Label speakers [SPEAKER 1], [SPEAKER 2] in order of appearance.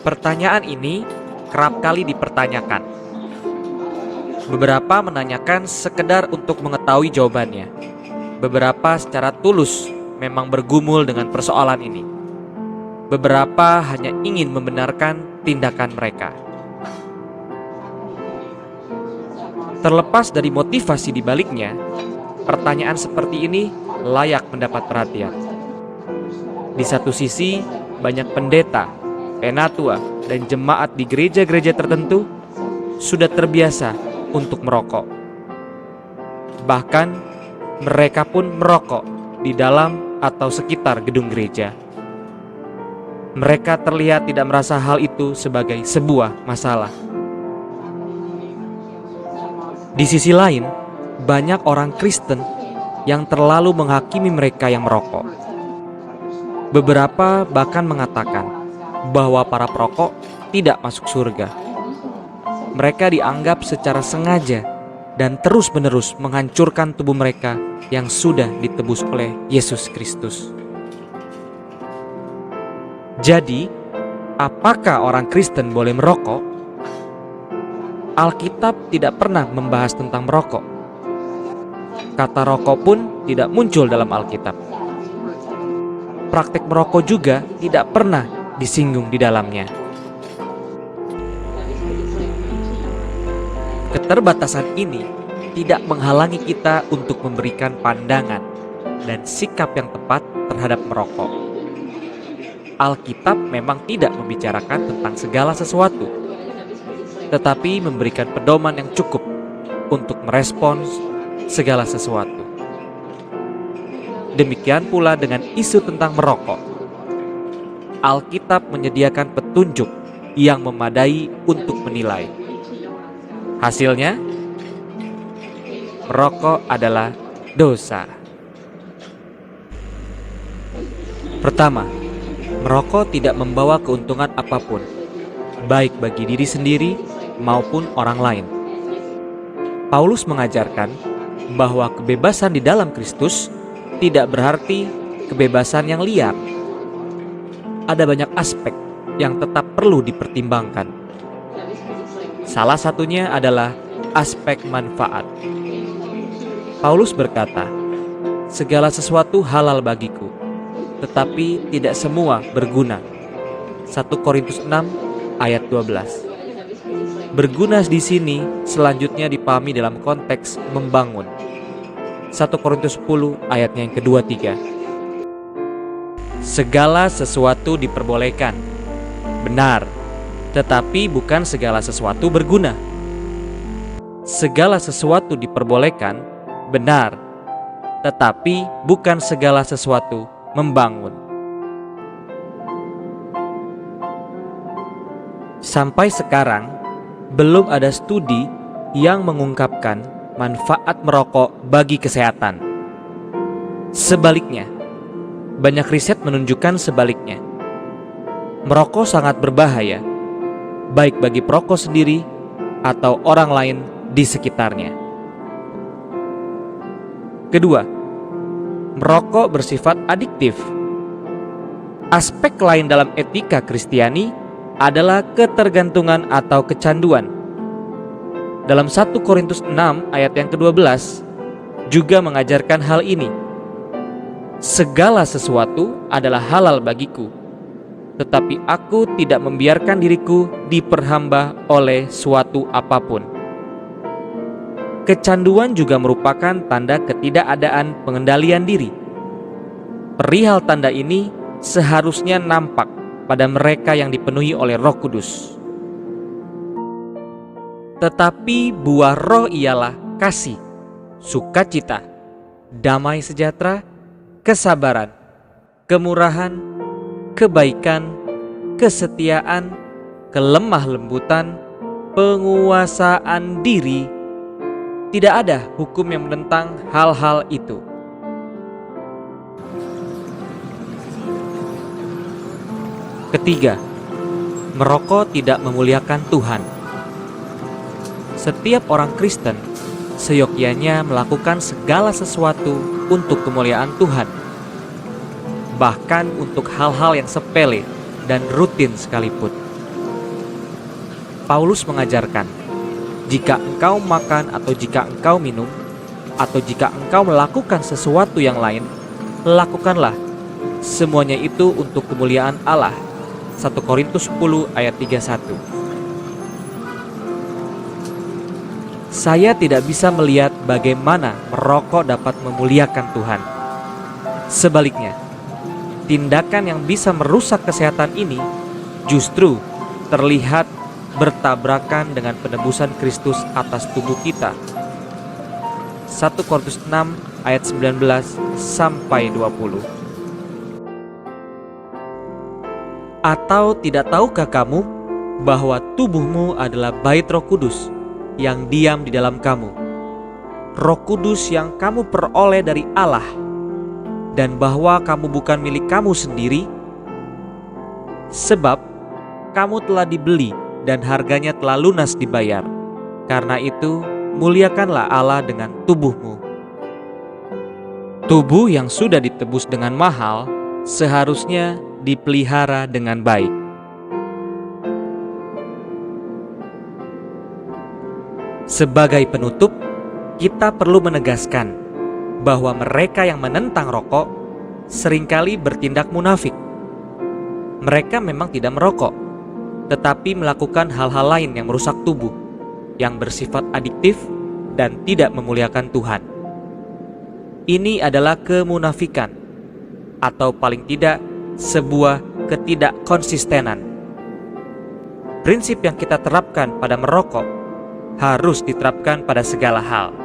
[SPEAKER 1] Pertanyaan ini kerap kali dipertanyakan. Beberapa menanyakan sekedar untuk mengetahui jawabannya. Beberapa secara tulus memang bergumul dengan persoalan ini. Beberapa hanya ingin membenarkan tindakan mereka. Terlepas dari motivasi di baliknya, pertanyaan seperti ini layak mendapat perhatian. Di satu sisi, banyak pendeta, penatua, dan jemaat di gereja-gereja tertentu sudah terbiasa untuk merokok. Bahkan, mereka pun merokok di dalam atau sekitar gedung gereja. Mereka terlihat tidak merasa hal itu sebagai sebuah masalah. Di sisi lain, banyak orang Kristen yang terlalu menghakimi mereka yang merokok. Beberapa bahkan mengatakan bahwa para perokok tidak masuk surga. Mereka dianggap secara sengaja dan terus-menerus menghancurkan tubuh mereka yang sudah ditebus oleh Yesus Kristus. Jadi, apakah orang Kristen boleh merokok? Alkitab tidak pernah membahas tentang merokok. Kata rokok pun tidak muncul dalam Alkitab. Praktek merokok juga tidak pernah disinggung di dalamnya. Keterbatasan ini tidak menghalangi kita untuk memberikan pandangan dan sikap yang tepat terhadap merokok. Alkitab memang tidak membicarakan tentang segala sesuatu, tetapi memberikan pedoman yang cukup untuk merespons segala sesuatu. Demikian pula dengan isu tentang merokok. Alkitab menyediakan petunjuk yang memadai untuk menilai. Hasilnya, merokok adalah dosa. Pertama, merokok tidak membawa keuntungan apapun, baik bagi diri sendiri maupun orang lain. Paulus mengajarkan bahwa kebebasan di dalam Kristus tidak berarti kebebasan yang liar. Ada banyak aspek yang tetap perlu dipertimbangkan. Salah satunya adalah aspek manfaat. Paulus berkata, "Segala sesuatu halal bagiku, tetapi tidak semua berguna." 1 Korintus 6 ayat 12. Berguna di sini selanjutnya dipahami dalam konteks membangun. 1 Korintus 10 ayatnya yang kedua, tiga. Segala sesuatu diperbolehkan, benar, tetapi bukan segala sesuatu berguna. Segala sesuatu diperbolehkan, benar, tetapi bukan segala sesuatu membangun. Sampai sekarang, belum ada studi yang mengungkapkan manfaat merokok bagi kesehatan. Sebaliknya, banyak riset menunjukkan sebaliknya. Merokok sangat berbahaya, baik bagi perokok sendiri atau orang lain di sekitarnya. Kedua, merokok bersifat adiktif. Aspek lain dalam etika Kristiani adalah ketergantungan atau kecanduan. Dalam 1 Korintus 6 ayat yang ke-12 juga mengajarkan hal ini. Segala sesuatu adalah halal bagiku, tetapi aku tidak membiarkan diriku diperhamba oleh suatu apapun. Kecanduan juga merupakan tanda ketidakadaan pengendalian diri. Perihal tanda ini seharusnya nampak pada mereka yang dipenuhi oleh Roh Kudus. Tetapi buah roh ialah kasih, sukacita, damai sejahtera, kesabaran, kemurahan, kebaikan, kesetiaan, kelemah lembutan, penguasaan diri. Tidak ada hukum yang menentang hal-hal itu. Ketiga, merokok tidak memuliakan Tuhan. Setiap orang Kristen seyogyanya melakukan segala sesuatu untuk kemuliaan Tuhan, bahkan untuk hal-hal yang sepele dan rutin sekalipun. Paulus mengajarkan, jika engkau makan atau jika engkau minum, atau jika engkau melakukan sesuatu yang lain, lakukanlah semuanya itu untuk kemuliaan Allah. 1 Korintus 10 ayat 31. Saya tidak bisa melihat bagaimana merokok dapat memuliakan Tuhan. Sebaliknya, tindakan yang bisa merusak kesehatan ini justru terlihat bertabrakan dengan penebusan Kristus atas tubuh kita. 1 Korintus 6 ayat 19 sampai 20. Atau tidak tahukah kamu bahwa tubuhmu adalah bait Roh Kudus yang diam di dalam kamu, Roh Kudus yang kamu peroleh dari Allah, dan bahwa kamu bukan milik kamu sendiri, sebab kamu telah dibeli dan harganya telah lunas dibayar. Karena itu, muliakanlah Allah dengan tubuhmu. Tubuh yang sudah ditebus dengan mahal seharusnya dipelihara dengan baik. Sebagai penutup, kita perlu menegaskan bahwa mereka yang menentang rokok seringkali bertindak munafik. Mereka memang tidak merokok, tetapi melakukan hal-hal lain yang merusak tubuh, yang bersifat adiktif dan tidak memuliakan Tuhan. Ini adalah kemunafikan, atau paling tidak sebuah ketidakkonsistenan. Prinsip yang kita terapkan pada merokok harus diterapkan pada segala hal.